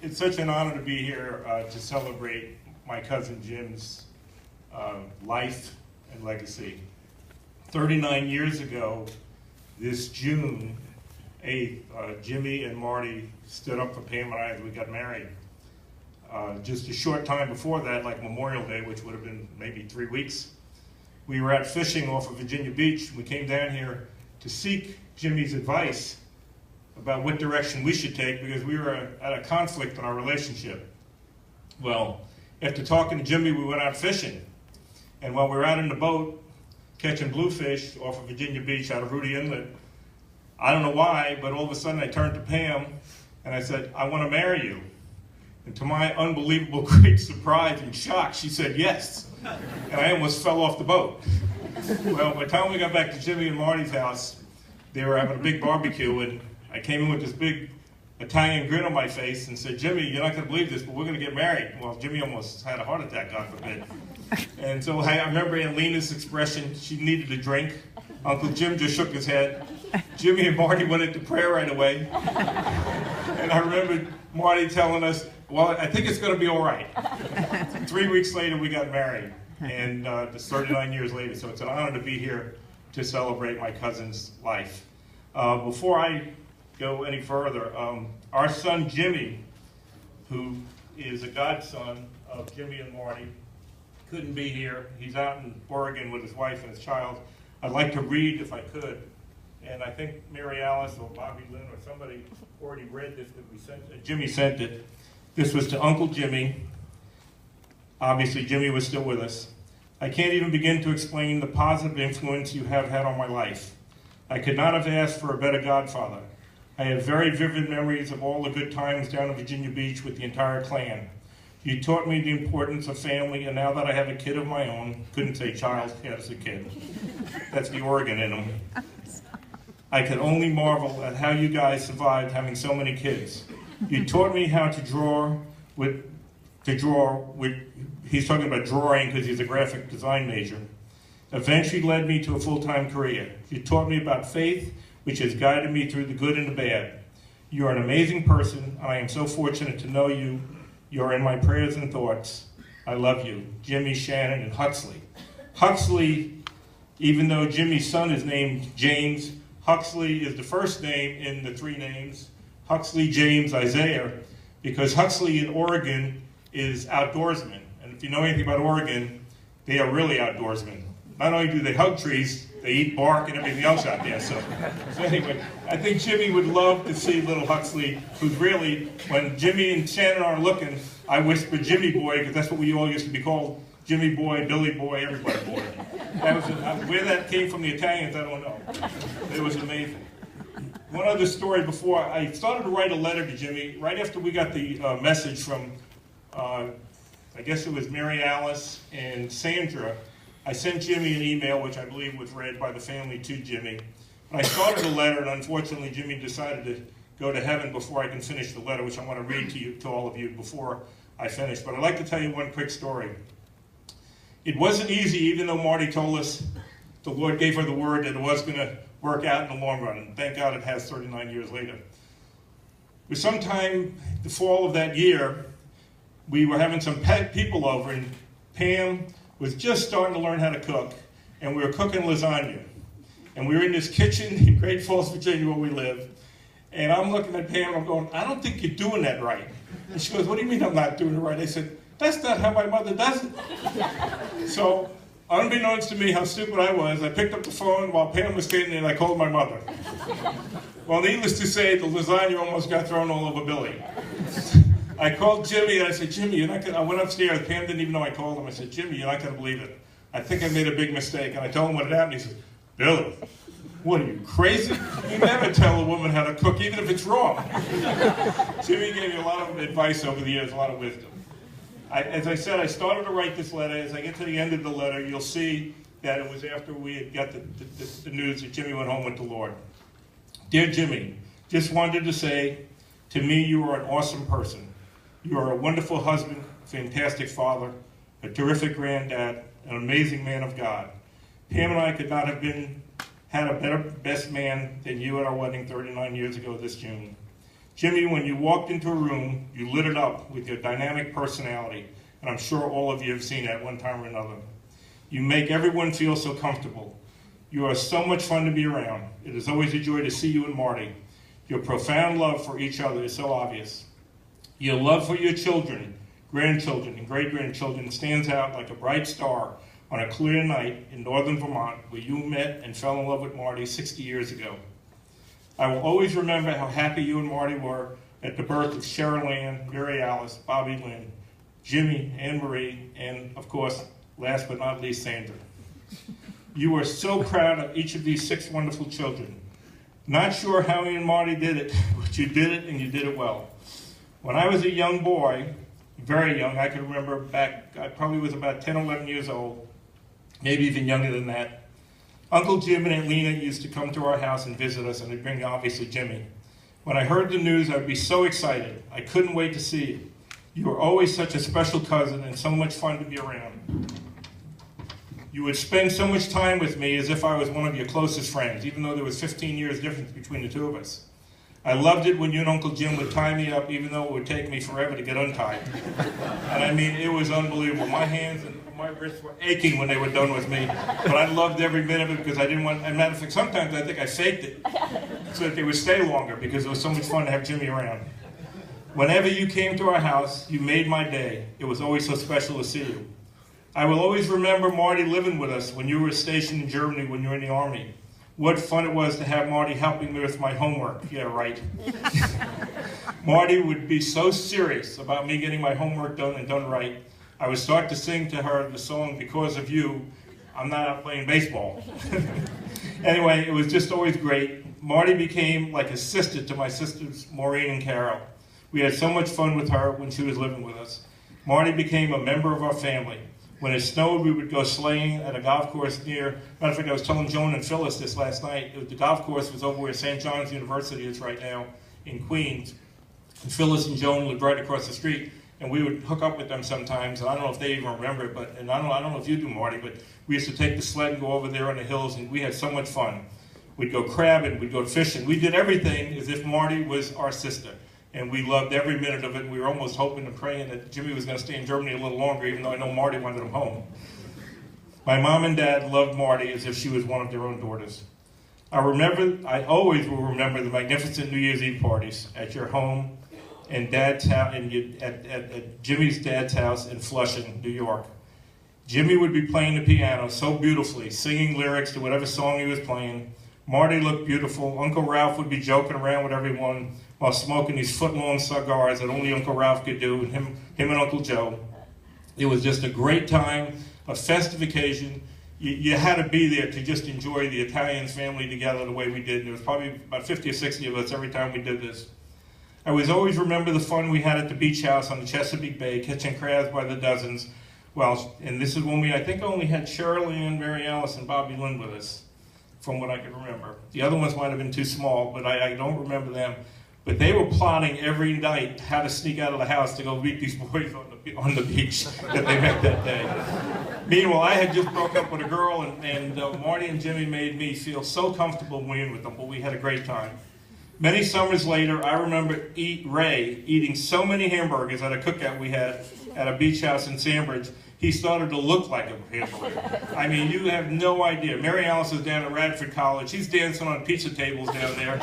It's such an honor to be here to celebrate my cousin Jim's life and legacy. 39 years ago, this June 8th, Jimmy and Marty stood up for Pam and I as we got married. Just a short time before that, like Memorial Day, which would have been maybe 3 weeks, we were out fishing off of Virginia Beach. We came down here to seek Jimmy's advice about what direction we should take because we were at a conflict in our relationship. Well, after talking to Jimmy, we went out fishing. And while we were out in the boat catching bluefish off of Virginia Beach out of Rudy Inlet, I don't know why, but all of a sudden I turned to Pam and I said, "I want to marry you." And to my unbelievable great surprise and shock, she said yes. And I almost fell off the boat. Well, by the time we got back to Jimmy and Marty's house, they were having a big barbecue, and I came in with this big Italian grin on my face and said, "Jimmy, you're not going to believe this, but we're going to get married." Well, Jimmy almost had a heart attack, God forbid. And so I remember Aunt Lena's expression, she needed a drink. Uncle Jim just shook his head. Jimmy and Marty went into prayer right away. And I remember Marty telling us, "Well, I think it's going to be all right." 3 weeks later, we got married, and it's 39 years later, so it's an honor to be here to celebrate my cousin's life. Before I go any further, our son Jimmy, who is a godson of Jimmy and Marty, couldn't be here. He's out in Oregon with his wife and his child. I'd like to read, if I could, and I think Mary Alice or Bobby Lynn or somebody already read this that we sent. Jimmy sent it. This was to Uncle Jimmy. Obviously, Jimmy was still with us. "I can't even begin to explain the positive influence you have had on my life. I could not have asked for a better godfather. I have very vivid memories of all the good times down at Virginia Beach with the entire clan. You taught me the importance of family, and now that I have a kid of my own," couldn't say child, he has a kid. That's the Oregon in him. "I can only marvel at how you guys survived having so many kids. You taught me how to draw with, he's talking about drawing because he's a graphic design major. Eventually led me to a full-time career. You taught me about faith, which has guided me through the good and the bad. You are an amazing person, and I am so fortunate to know you. You are in my prayers and thoughts. I love you. Jimmy, Shannon, and Huxley." Huxley, even though Jimmy's son is named James, Huxley is the first name in the three names, Huxley, James, Isaiah, because Huxley in Oregon is outdoorsman. And if you know anything about Oregon, they are really outdoorsmen. Not only do they hug trees, they eat bark and everything else out there. So anyway, I think Jimmy would love to see little Huxley, who's really, when Jimmy and Shannon are looking, I whisper Jimmy boy, because that's what we all used to be called. Jimmy boy, Billy boy, everybody boy. That was where that came from, the Italians, I don't know. It was amazing. One other story before, I started to write a letter to Jimmy right after we got the message from, I guess it was Mary Alice and Sandra. I sent Jimmy an email, which I believe was read by the family to Jimmy. And I started a letter, and unfortunately Jimmy decided to go to heaven before I can finish the letter, which I want to read to all of you before I finish. But I'd like to tell you one quick story. It wasn't easy, even though Marty told us the Lord gave her the word that it was going to work out in the long run. And thank God it has 39 years later. But sometime the fall of that year, we were having some people over, and Pam was just starting to learn how to cook, and we were cooking lasagna. And we were in this kitchen in Great Falls, Virginia, where we live. And I'm looking at Pam, and I'm going, "I don't think you're doing that right." And she goes, "What do you mean I'm not doing it right?" I said, "That's not how my mother does it." So, unbeknownst to me how stupid I was, I picked up the phone while Pam was standing there, and I called my mother. Well, needless to say, the lasagna almost got thrown all over Billy. I called Jimmy, and I said, "Jimmy, you're not gonna," I went upstairs. Pam didn't even know I called him. I said, "Jimmy, you're not going to believe it. I think I made a big mistake." And I told him what had happened. He said, "Billy, what are you, crazy? You never tell a woman how to cook, even if it's wrong." Jimmy gave me a lot of advice over the years, a lot of wisdom. As I said, I started to write this letter. As I get to the end of the letter, you'll see that it was after we had got the news that Jimmy went home with the Lord. "Dear Jimmy, just wanted to say, to me, you are an awesome person. You are a wonderful husband, fantastic father, a terrific granddad, an amazing man of God. Pam and I could not have had a better best man than you at our wedding 39 years ago this June. Jimmy, when you walked into a room, you lit it up with your dynamic personality, and I'm sure all of you have seen that one time or another. You make everyone feel so comfortable. You are so much fun to be around. It is always a joy to see you and Marty. Your profound love for each other is so obvious. Your love for your children, grandchildren, and great-grandchildren stands out like a bright star on a clear night in northern Vermont where you met and fell in love with Marty 60 years ago. I will always remember how happy you and Marty were at the birth of Cheryl Ann, Mary Alice, Bobby Lynn, Jimmy, Anne Marie, and of course, last but not least, Sandra. You were so proud of each of these 6 wonderful children. Not sure how you and Marty did it, but you did it and you did it well. When I was a young boy, very young, I can remember back, I probably was about 10 or 11 years old, maybe even younger than that. Uncle Jim and Aunt Lena used to come to our house and visit us, and they'd bring obviously Jimmy. When I heard the news, I'd be so excited. I couldn't wait to see you. You were always such a special cousin and so much fun to be around. You would spend so much time with me as if I was one of your closest friends, even though there was 15 years difference between the two of us. I loved it when you and Uncle Jim would tie me up, even though it would take me forever to get untied. And I mean, it was unbelievable. My hands and my wrists were aching when they were done with me, but I loved every minute of it because I didn't want, as a matter of fact, sometimes I think I faked it so that they would stay longer because it was so much fun to have Jimmy around. Whenever you came to our house, you made my day. It was always so special to see you. I will always remember Marty living with us when you were stationed in Germany when you were in the Army. What fun it was to have Marty helping me with my homework. Yeah, right. Marty would be so serious about me getting my homework done and done right. I would start to sing to her the song, Because of You, I'm Not Out Playing Baseball. Anyway, it was just always great. Marty became like a sister to my sisters, Maureen and Carol. We had so much fun with her when she was living with us. Marty became a member of our family. When it snowed, we would go sleighing at a golf course near, matter of fact, I was telling Joan and Phyllis this last night. The golf course was over where St. John's University is right now in Queens. And Phyllis and Joan lived right across the street. And we would hook up with them sometimes. And I don't know if they even remember it, but and I don't know if you do, Marty, but we used to take the sled and go over there on the hills, and we had so much fun. We'd go crabbing, we'd go fishing. We did everything as if Marty was our sister. And we loved every minute of it. We were almost hoping and praying that Jimmy was going to stay in Germany a little longer, even though I know Marty wanted him home. My mom and dad loved Marty as if she was one of their own daughters. I always will remember the magnificent New Year's Eve parties at your home and Dad's house, at Jimmy's dad's house in Flushing, New York. Jimmy would be playing the piano so beautifully, singing lyrics to whatever song he was playing. Marty looked beautiful. Uncle Ralph would be joking around with everyone while smoking these foot-long cigars that only Uncle Ralph could do, and him and Uncle Joe. It was just a great time, a festive occasion. You had to be there to just enjoy the Italian family together the way we did. There was probably about 50 or 60 of us every time we did this. I always remember the fun we had at the beach house on the Chesapeake Bay, catching crabs by the dozens. Well, and this is when I think only had Cheryl Ann, Mary Alice, and Bobby Lynn with us, from what I can remember. The other ones might have been too small, but I don't remember them. But they were plotting every night how to sneak out of the house to go meet these boys on the beach that they met that day. Meanwhile, I had just broke up with a girl, and Marty and Jimmy made me feel so comfortable being with them, but we had a great time. Many summers later, I remember Ray eating so many hamburgers at a cookout we had at a beach house in Sandbridge, he started to look like a hamburger. I mean, you have no idea. Mary Alice is down at Radford College. He's dancing on pizza tables down there.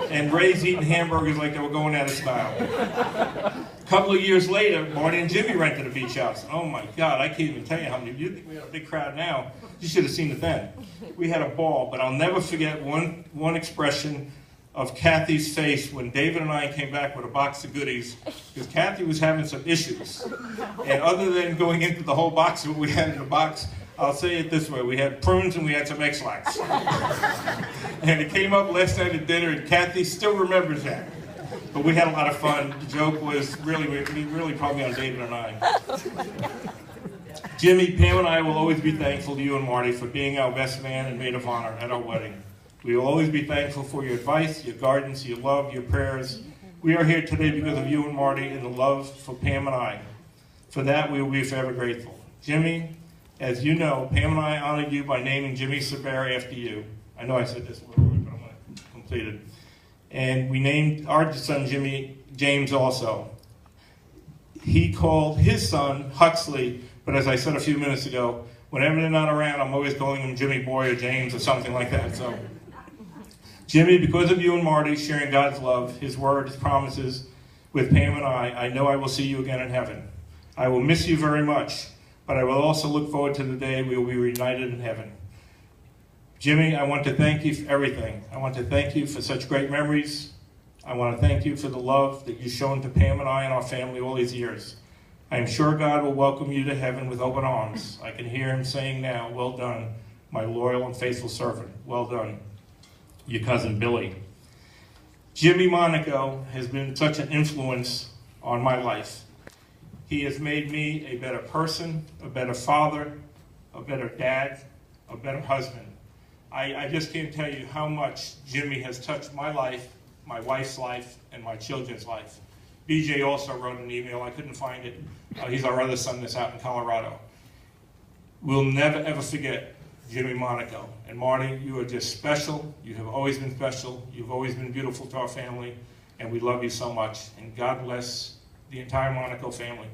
And Ray's eating hamburgers like they were going out of style. A couple of years later, Marty and Jimmy rented a beach house. Oh my God, I can't even tell you how many. You think we have a big crowd now. You should have seen it then. We had a ball, but I'll never forget one expression of Kathy's face when David and I came back with a box of goodies, because Kathy was having some issues. And other than going into the whole box of what we had in the box, I'll say it this way, we had prunes and we had some X-Lax. And it came up last night at dinner, and Kathy still remembers that. But we had a lot of fun. The joke was really probably on David and I. Jimmy, Pam, and I will always be thankful to you and Marty for being our best man and maid of honor at our wedding. We will always be thankful for your advice, your guidance, your love, your prayers. We are here today because of you and Marty and the love for Pam and I. For that, we will be forever grateful. Jimmy, as you know, Pam and I honor you by naming Jimmy Saberi after you. I know I said this earlier, but I'm going to complete it. And we named our son Jimmy James also. He called his son Huxley, but as I said a few minutes ago, whenever they're not around, I'm always calling him Jimmy Boy or James or something like that. So, Jimmy, because of you and Marty sharing God's love, His word, His promises with Pam and I know I will see you again in heaven. I will miss you very much, but I will also look forward to the day we will be reunited in heaven. Jimmy, I want to thank you for everything. I want to thank you for such great memories. I want to thank you for the love that you've shown to Pam and I and our family all these years. I am sure God will welcome you to heaven with open arms. I can hear Him saying now, "Well done, my loyal and faithful servant. Well done, your cousin Billy." Jimmy Monaco has been such an influence on my life. He has made me a better person, a better father, a better dad, a better husband. I just can't tell you how much Jimmy has touched my life, my wife's life, and my children's life. BJ also wrote an email. I couldn't find it. He's our other son that's out in Colorado. We'll never, ever forget Jimmy Monaco. And Marty, you are just special. You have always been special. You've always been beautiful to our family, and we love you so much. And God bless the entire Monaco family.